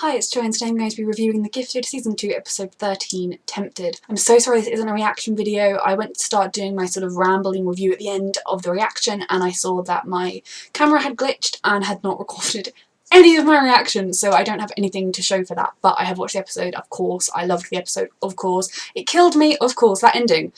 Hi, it's Jo and today I'm going to be reviewing The Gifted Season 2 Episode 13, Tempted. I'm so sorry this isn't a reaction video. I went to start doing my sort of rambling review at the end of the reaction and I saw that my camera had glitched and had not recorded any of my reactions, so I don't have anything to show for that. But I have watched the episode, of course. I loved the episode, of course. It killed me, of course, that ending.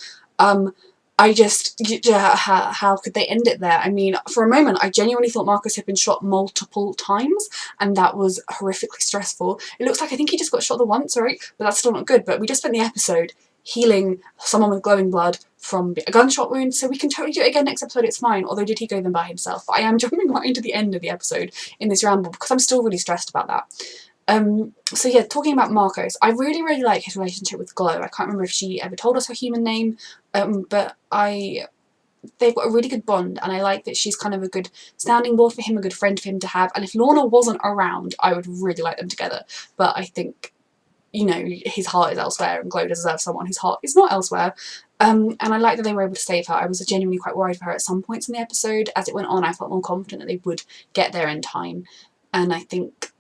I just, how could they end it there? I mean, for a moment, I genuinely thought Marcus had been shot multiple times, and that was horrifically stressful. It looks like I think he just got shot the once, right? But that's still not good. But we just spent the episode healing someone with glowing blood from a gunshot wound, so we can totally do it again next episode, it's fine. Although, did he go then by himself? But I am jumping right into the end of the episode in this ramble, because I'm still really stressed about that. So yeah, talking about Marcos, I really like his relationship with Glow. I can't remember if she ever told us her human name, but they've got a really good bond, and I like that she's kind of a good standing board for him, a good friend for him to have. And if Lorna wasn't around, I would really like them together. But I think, you know, his heart is elsewhere, and Glow deserves someone whose heart is not elsewhere. And I like that they were able to save her. I was genuinely quite worried for her at some points in the episode. As it went on, I felt more confident that they would get there in time. And I think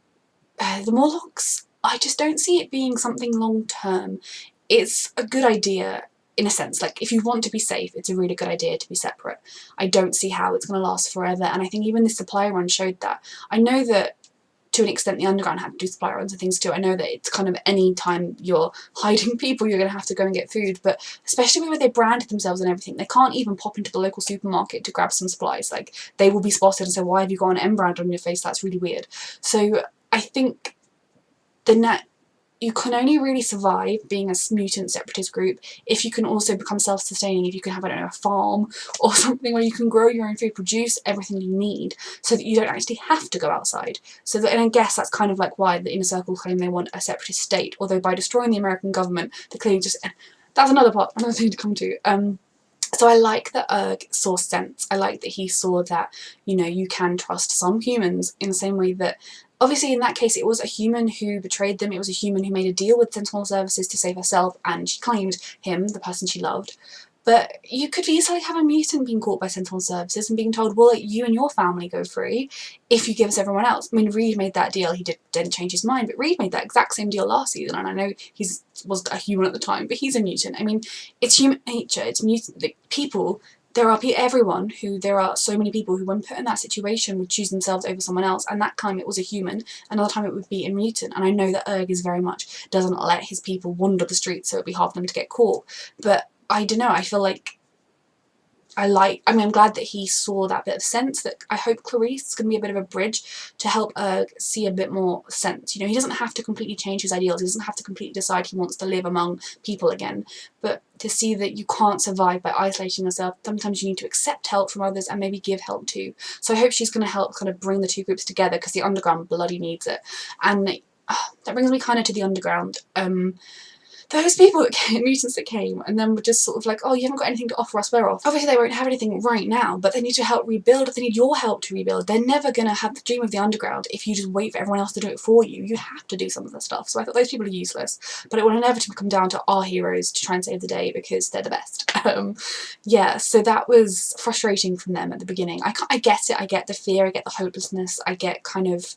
the Morlocks, I just don't see it being something long term. It's a good idea in a sense, like if you want to be safe, it's a really good idea to be separate. I don't see how it's going to last forever, and I think even the supply run showed that. I know that to an extent the Underground had to do supply runs and things too. I know that it's kind of any time you're hiding people you're going to have to go and get food, but especially where they branded themselves and everything, they can't even pop into the local supermarket to grab some supplies. Like, they will be spotted and say, why have you got an M brand on your face? That's really weird. So I think you can only really survive being a mutant separatist group if you can also become self-sustaining, if you can have, I don't know, a farm or something where you can grow your own food, produce everything you need so that you don't actually have to go outside. So that, and I guess that's kind of like why the Inner Circle claim they want a separatist state, although by destroying the American government, they're clearly just, that's another thing to come to. So I like that Erg saw sense. I like that he saw that, you know, you can trust some humans in the same way that, obviously in that case it was a human who betrayed them, it was a human who made a deal with Sentinel Services to save herself, and she claimed him, the person she loved. But you could easily have a mutant being caught by Sentinel Services and being told, well, you and your family go free if you give us everyone else. I mean, Reed made that deal, he didn't change his mind, but Reed made that exact same deal last season, and I know he was a human at the time, but he's a mutant. I mean, it's human nature, it's mutant, like, people, there are so many people who, when put in that situation, would choose themselves over someone else, and that time it was a human, another time it would be a mutant. And I know that Erg is very much doesn't let his people wander the streets, so it'd be hard for them to get caught. But I don't know, I feel like I'm glad that he saw that bit of sense, that I hope Clarice is going to be a bit of a bridge to help Erg see a bit more sense. You know, he doesn't have to completely change his ideals, he doesn't have to completely decide he wants to live among people again, but to see that you can't survive by isolating yourself. Sometimes you need to accept help from others and maybe give help too. So I hope she's going to help kind of bring the two groups together, because the Underground bloody needs it. And that brings me kind of to the Underground. Those people that came, mutants that came, and then were just sort of like, oh, you haven't got anything to offer us, we're off. Obviously they won't have anything right now, but they need to help rebuild, they need your help to rebuild. They're never going to have the dream of the Underground if you just wait for everyone else to do it for you. You have to do some of the stuff. So I thought those people are useless, but it will inevitably come down to our heroes to try and save the day because they're the best. Yeah, so that was frustrating from them at the beginning. I get it, I get the fear, I get the hopelessness, I get kind of,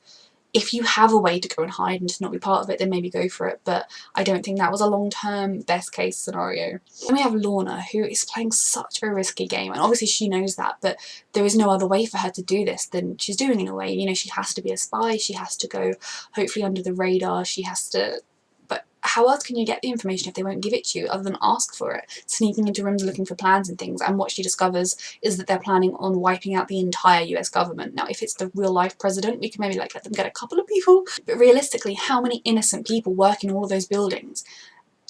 if you have a way to go and hide and to not be part of it, then maybe go for it, but I don't think that was a long-term best case scenario. Then we have Lorna, who is playing such a risky game, and obviously she knows that, but there is no other way for her to do this than she's doing in a way. You know, she has to be a spy, she has to go hopefully under the radar, she has to, but how else can you get the information if they won't give it to you other than ask for it? Sneaking into rooms looking for plans and things, and what she discovers is that they're planning on wiping out the entire US government. Now, if it's the real life president, we can maybe like let them get a couple of people, but realistically, how many innocent people work in all of those buildings?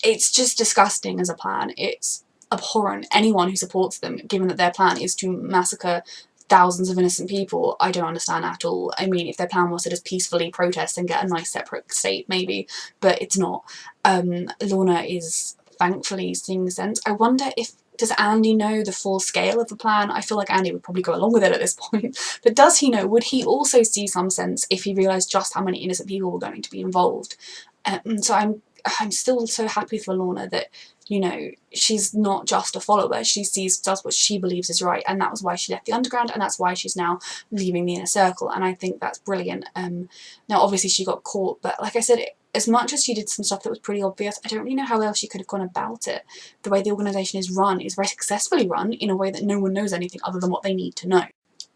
It's just disgusting as a plan. It's abhorrent. Anyone who supports them, given that their plan is to massacre thousands of innocent people, I don't understand at all. I mean, if their plan was to just peacefully protest and get a nice separate state, maybe, but it's not. Lorna is thankfully seeing sense. I wonder if, does Andy know the full scale of the plan? I feel like Andy would probably go along with it at this point, but does he know? Would he also see some sense if he realised just how many innocent people were going to be involved? So I'm still so happy for Lorna that, you know, she's not just a follower, she does what she believes is right, and that was why she left the underground, and that's why she's now leaving the inner circle, and I think that's brilliant. Now obviously she got caught, but like I said, as much as she did some stuff that was pretty obvious, I don't really know how else she could have gone about it. The way the organisation is run is very successfully run in a way that no one knows anything other than what they need to know.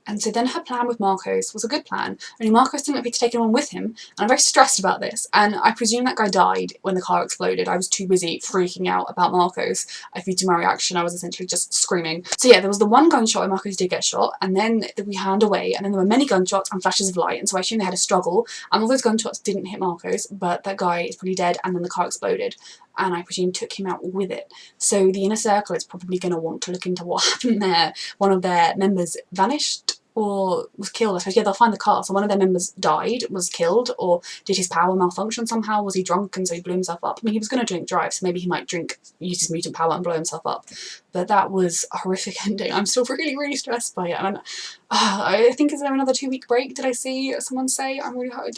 And so then her plan with Marcos was a good plan, only Marcos didn't want me to take anyone with him, and I'm very stressed about this, and I presume that guy died when the car exploded. I was too busy freaking out about Marcos. If you do my reaction, I was essentially just screaming. So yeah, there was the one gunshot where Marcos did get shot, and then we hand away, and then there were many gunshots and flashes of light, and so I assume they had a struggle, and all those gunshots didn't hit Marcos, but that guy is pretty dead, and then the car exploded, and I presume took him out with it. So the inner circle is probably going to want to look into what happened there. One of their members vanished, or was killed, I suppose. Yeah, they'll find the car. So one of their members died, was killed, or did his power malfunction somehow? Was he drunk and so he blew himself up? I mean, he was going to drink drive, so maybe he might use his mutant power and blow himself up. But that was a horrific ending. I'm still really, really stressed by it. And I think, is there another 2-week break? Did I see someone say? I'm really hard.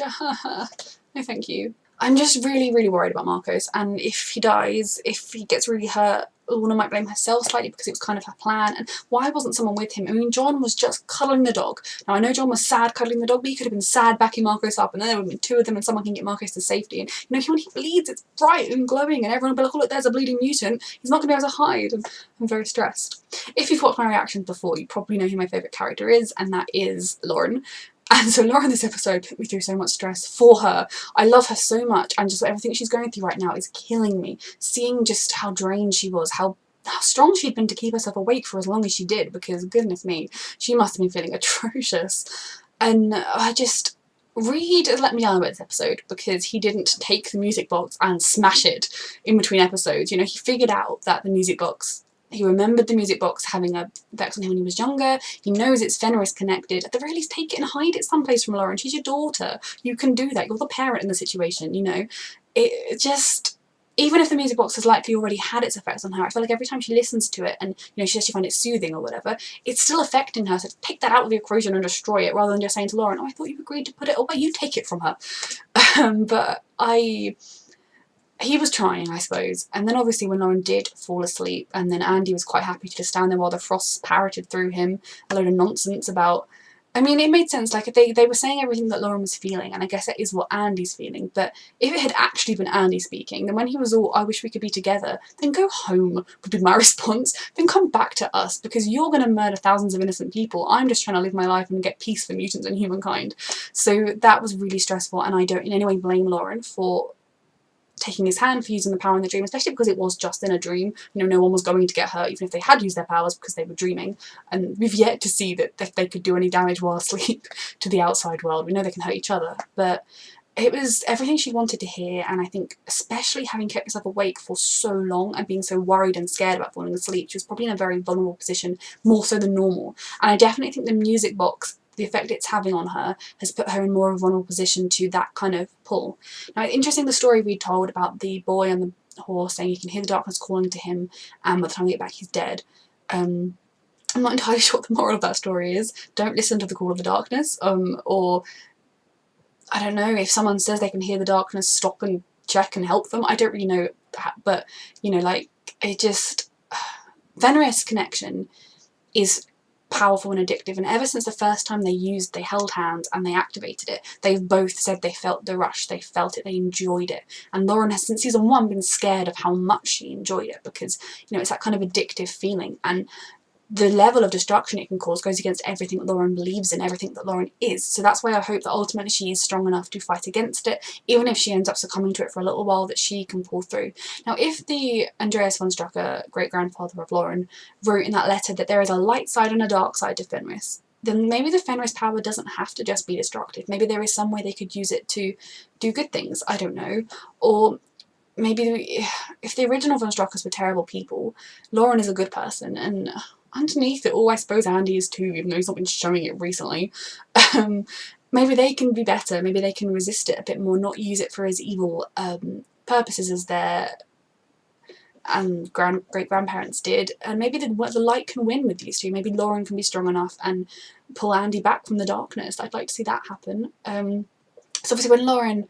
No, thank you. I'm just really, really worried about Marcos, and if he dies, if he gets really hurt, Lorna might blame herself slightly because it was kind of her plan, and why wasn't someone with him? I mean, John was just cuddling the dog. Now, I know John was sad cuddling the dog, but he could have been sad backing Marcos up, and then there would have been 2 of them and someone can get Marcos to safety. And, you know, when he bleeds, it's bright and glowing, and everyone will be like, oh look, there's a bleeding mutant. He's not going to be able to hide, and I'm very stressed. If you've watched my reactions before, you probably know who my favourite character is, and that is Lorna. And so Laura in this episode put me through so much stress for her. I love her so much, and just everything she's going through right now is killing me. Seeing just how drained she was, how strong she'd been to keep herself awake for as long as she did, because goodness me, she must have been feeling atrocious. And I just... Reed let me down about this episode because he didn't take the music box and smash it in between episodes. You know, he figured out that the music box... He remembered the music box having a effect on him when he was younger. He knows it's Fenris connected. At the very least, take it and hide it someplace from Lauren. She's your daughter. You can do that. You're the parent in the situation, you know. It just... Even if the music box has likely already had its effects on her, I feel like every time she listens to it and, you know, she says she finds it soothing or whatever, it's still affecting her. So take that out of the equation and destroy it, rather than just saying to Lauren, oh, I thought you agreed to put it away. You take it from her. But he was trying, I suppose. And then obviously when Lauren did fall asleep, and then Andy was quite happy to just stand there while the frost parroted through him a load of nonsense about... I mean, it made sense, like, they were saying everything that Lauren was feeling, and I guess that is what Andy's feeling, but if it had actually been Andy speaking, then when he was all, I wish we could be together, then go home, would be my response. Then come back to us, because you're going to murder thousands of innocent people. I'm just trying to live my life and get peace for mutants and humankind. So that was really stressful, and I don't in any way blame Lauren for taking his hand, for using the power in the dream, especially because it was just in a dream. You know, no one was going to get hurt even if they had used their powers, because they were dreaming, and we've yet to see that if they could do any damage while asleep to the outside world. We know they can hurt each other, but it was everything she wanted to hear, and I think especially having kept herself awake for so long and being so worried and scared about falling asleep, she was probably in a very vulnerable position, more so than normal. And I definitely think the music box, the effect it's having on her, has put her in more of a vulnerable position to that kind of pull. Now, it's interesting the story we told about the boy on the horse saying he can hear the darkness calling to him, and by the time we get back he's dead. I'm not entirely sure what the moral of that story is. Don't listen to the call of the darkness, or I don't know, if someone says they can hear the darkness, stop and check and help them. I don't really know that, but, you know, like, it just... Fenris connection is powerful and addictive, and ever since the first time they held hands and they activated it, they've both said they felt the rush, they felt it, they enjoyed it. And Lauren has since season 1 been scared of how much she enjoyed it, because, you know, it's that kind of addictive feeling, and the level of destruction it can cause goes against everything that Lauren believes in, everything that Lauren is. So that's why I hope that ultimately she is strong enough to fight against it, even if she ends up succumbing to it for a little while, that she can pull through. Now, if the Andreas von Strucker, great-grandfather of Lauren, wrote in that letter that there is a light side and a dark side to Fenris, then maybe the Fenris power doesn't have to just be destructive. Maybe there is some way they could use it to do good things, I don't know. Or maybe if the original von Struckers were terrible people, Lauren is a good person, and underneath it all, I suppose Andy is too, even though he's not been showing it recently. Maybe they can be better, maybe they can resist it a bit more, not use it for as evil purposes as their great-grandparents did, and maybe the light can win with these two. Maybe Lauren can be strong enough and pull Andy back from the darkness. I'd like to see that happen. So obviously when Lauren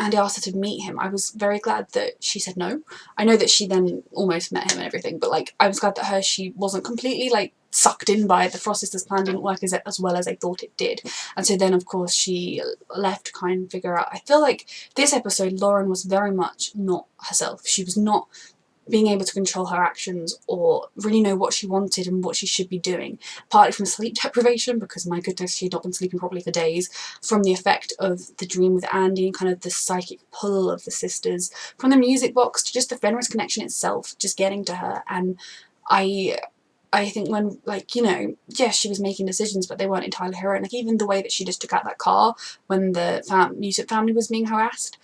Andy asked her to meet him, I was very glad that she said no. I know that she then almost met him and everything, but like I was glad that she wasn't completely like sucked in by it. The Frost Sisters' plan didn't work as well as they thought it did, and so then of course she left to kind of figure out. I feel like this episode Lauren was very much not herself. She was not being able to control her actions or really know what she wanted and what she should be doing, partly from sleep deprivation, because my goodness, she'd not been sleeping properly for days, from the effect of the dream with Andy and kind of the psychic pull of the sisters, from the music box to just the Fenris connection itself just getting to her. And I think when, like, you know, yes, she was making decisions, but they weren't entirely her own. Like, even the way that she just took out that car when the mutant family was being harassed,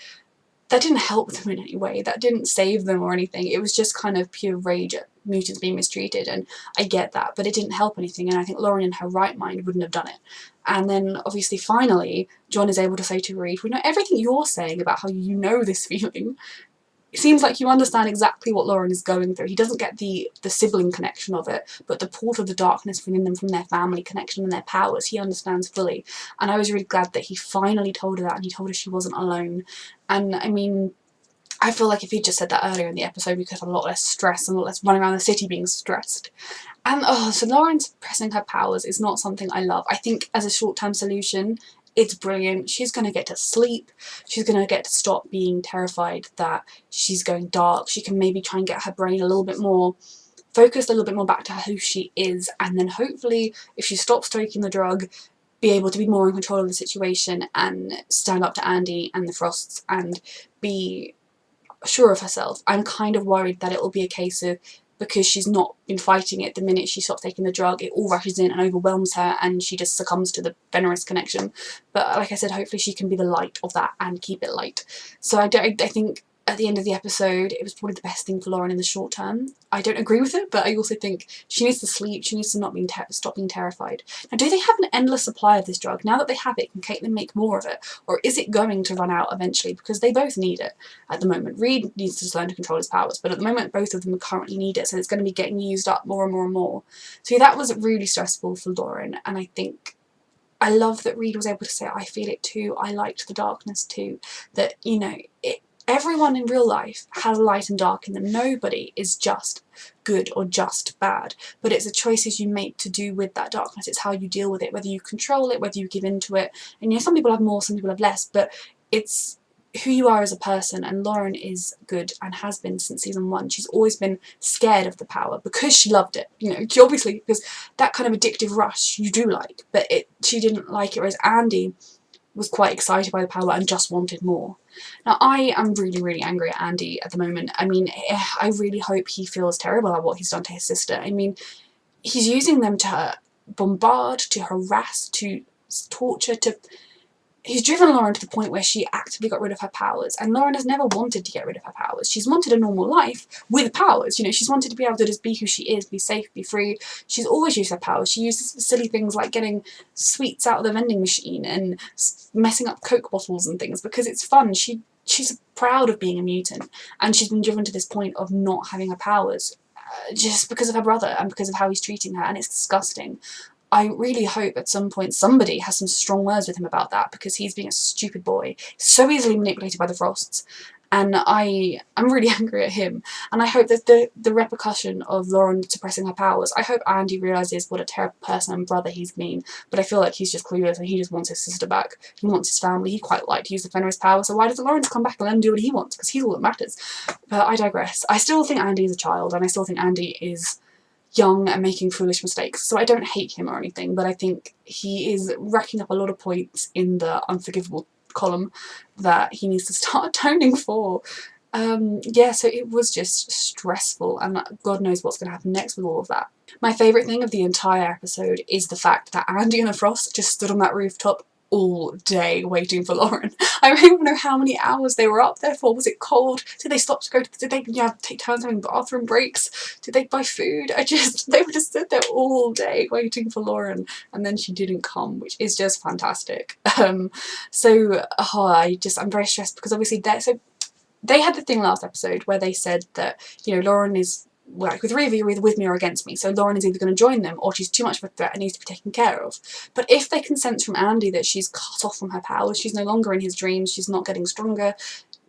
that didn't help them in any way. That didn't save them or anything. It was just kind of pure rage at mutants being mistreated, and I get that, but it didn't help anything, and I think Lauren in her right mind wouldn't have done it. And then, obviously, finally, John is able to say to Reed, we know everything you're saying about how you know this feeling. It seems like you understand exactly what Lauren is going through. He doesn't get the sibling connection of it, but the port of the darkness within them from their family connection and their powers, he understands fully. And I was really glad that he finally told her that, and he told her she wasn't alone. And I mean, I feel like if he'd just said that earlier in the episode, we could have a lot less stress and a lot less running around the city being stressed. And so Lauren suppressing her powers is not something I love. I think as a short-term solution, it's brilliant. She's going to get to sleep. She's going to get to stop being terrified that she's going dark. She can maybe try and get her brain a little bit more focused, a little bit more back to who she is. And then hopefully, if she stops taking the drug, be able to be more in control of the situation and stand up to Andy and the Frosts and be sure of herself. I'm kind of worried that it will be a case of, because she's not been fighting it, the minute she stops taking the drug, it all rushes in and overwhelms her and she just succumbs to the Fenris connection. But like I said, hopefully she can be the light of that and keep it light. So I think at the end of the episode, it was probably the best thing for Lauren in the short term. I don't agree with it, but I also think she needs to sleep. She needs to not stop being terrified. Now, do they have an endless supply of this drug? Now that they have it, can Caitlin make more of it? Or is it going to run out eventually? Because they both need it at the moment. Reed needs to just learn to control his powers, but at the moment, both of them currently need it, so it's going to be getting used up more and more and more. So that was really stressful for Lauren, and I think I love that Reed was able to say, I feel it too, I liked the darkness too, that, you know, everyone in real life has light and dark in them. Nobody is just good or just bad, but it's the choices you make to do with that darkness. It's how you deal with it, whether you control it, whether you give in to it. And, you know, some people have more, some people have less, but it's who you are as a person. And Lauren is good and has been since season 1. She's always been scared of the power because she loved it, you know, obviously, because that kind of addictive rush you do like, but she didn't like it, whereas Andy was quite excited by the power and just wanted more. Now, I am really, really angry at Andy at the moment. I mean, I really hope he feels terrible at what he's done to his sister. I mean, he's using them to bombard, to harass, to torture, he's driven Lauren to the point where she actively got rid of her powers, and Lauren has never wanted to get rid of her powers. She's wanted a normal life with powers, you know, she's wanted to be able to just be who she is, be safe, be free. She's always used her powers. She uses silly things like getting sweets out of the vending machine and messing up Coke bottles and things because it's fun. She's proud of being a mutant, and she's been driven to this point of not having her powers just because of her brother and because of how he's treating her, and it's disgusting. I really hope at some point somebody has some strong words with him about that, because he's being a stupid boy, so easily manipulated by the Frosts, and I'm really angry at him. And I hope that the repercussion of Lauren suppressing her powers, I hope Andy realises what a terrible person and brother he's been, but I feel like he's just clueless and he just wants his sister back. He wants his family. He quite liked to use the Fenris power, so why doesn't Lauren come back and let him do what he wants? Because he's all that matters. But I digress. I still think Andy is a child, and I still think Andy is young and making foolish mistakes, so I don't hate him or anything, but I think he is racking up a lot of points in the unforgivable column that he needs to start atoning for. Yeah, so it was just stressful, and God knows what's going to happen next with all of that. My favourite thing of the entire episode is the fact that Andy and the Frost just stood on that rooftop all day waiting for Lauren. I don't even know how many hours they were up there for. Was it cold? Did they stop to go to, did they take turns having bathroom breaks? Did they buy food? They were just stood there all day waiting for Lauren, and then she didn't come, which is just fantastic. I'm very stressed because obviously they had the thing last episode where they said that, you know, Lauren is like the three of you are either with me or against me, so Lauren is either going to join them or she's too much of a threat and needs to be taken care of. But if they can sense from Andy that she's cut off from her powers, she's no longer in his dreams, she's not getting stronger,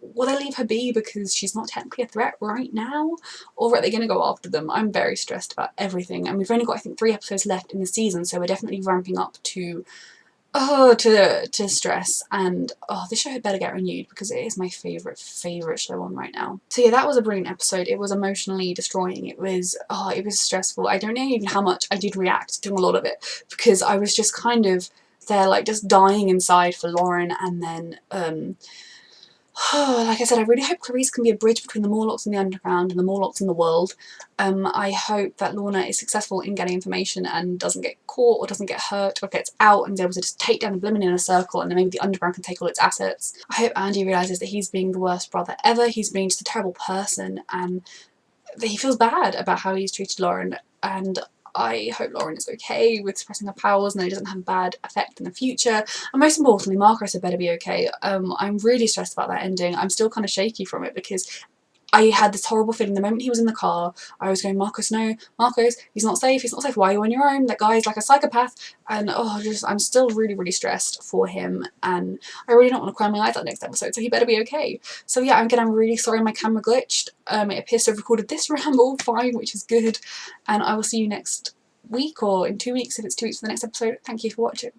will they leave her be because she's not technically a threat right now? Or are they going to go after them? I'm very stressed about everything, and we've only got, I think, 3 episodes left in the season, so we're definitely ramping up to stress, and this show had better get renewed because it is my favourite show on right now. So yeah, that was a brilliant episode. It was emotionally destroying. It was stressful. I don't know even how much I did react to a lot of it because I was just kind of there, like, just dying inside for Lauren. And then like I said, I really hope Clarice can be a bridge between the Morlocks in the underground and the Morlocks in the world. I hope that Lorna is successful in getting information and doesn't get caught or doesn't get hurt or gets out and is able to just take down the Blimmin in a circle, and then maybe the underground can take all its assets. I hope Andy realises that he's being the worst brother ever, he's being just a terrible person, and that he feels bad about how he's treated Lauren, and I hope Lauren is okay with suppressing her powers and that it doesn't have a bad effect in the future. And most importantly, Marcus had better be okay. I'm really stressed about that ending. I'm still kind of shaky from it because I had this horrible feeling the moment he was in the car. I was going, Marcus, no, Marcus, he's not safe, why are you on your own? That guy's like a psychopath. And I'm still really stressed for him, and I really don't want to cry my eyes out next episode, so he better be okay. So yeah, again, I'm really sorry my camera glitched. It appears to have recorded this ramble fine, which is good, and I will see you next week, or in 2 weeks if it's 2 weeks for the next episode. Thank you for watching.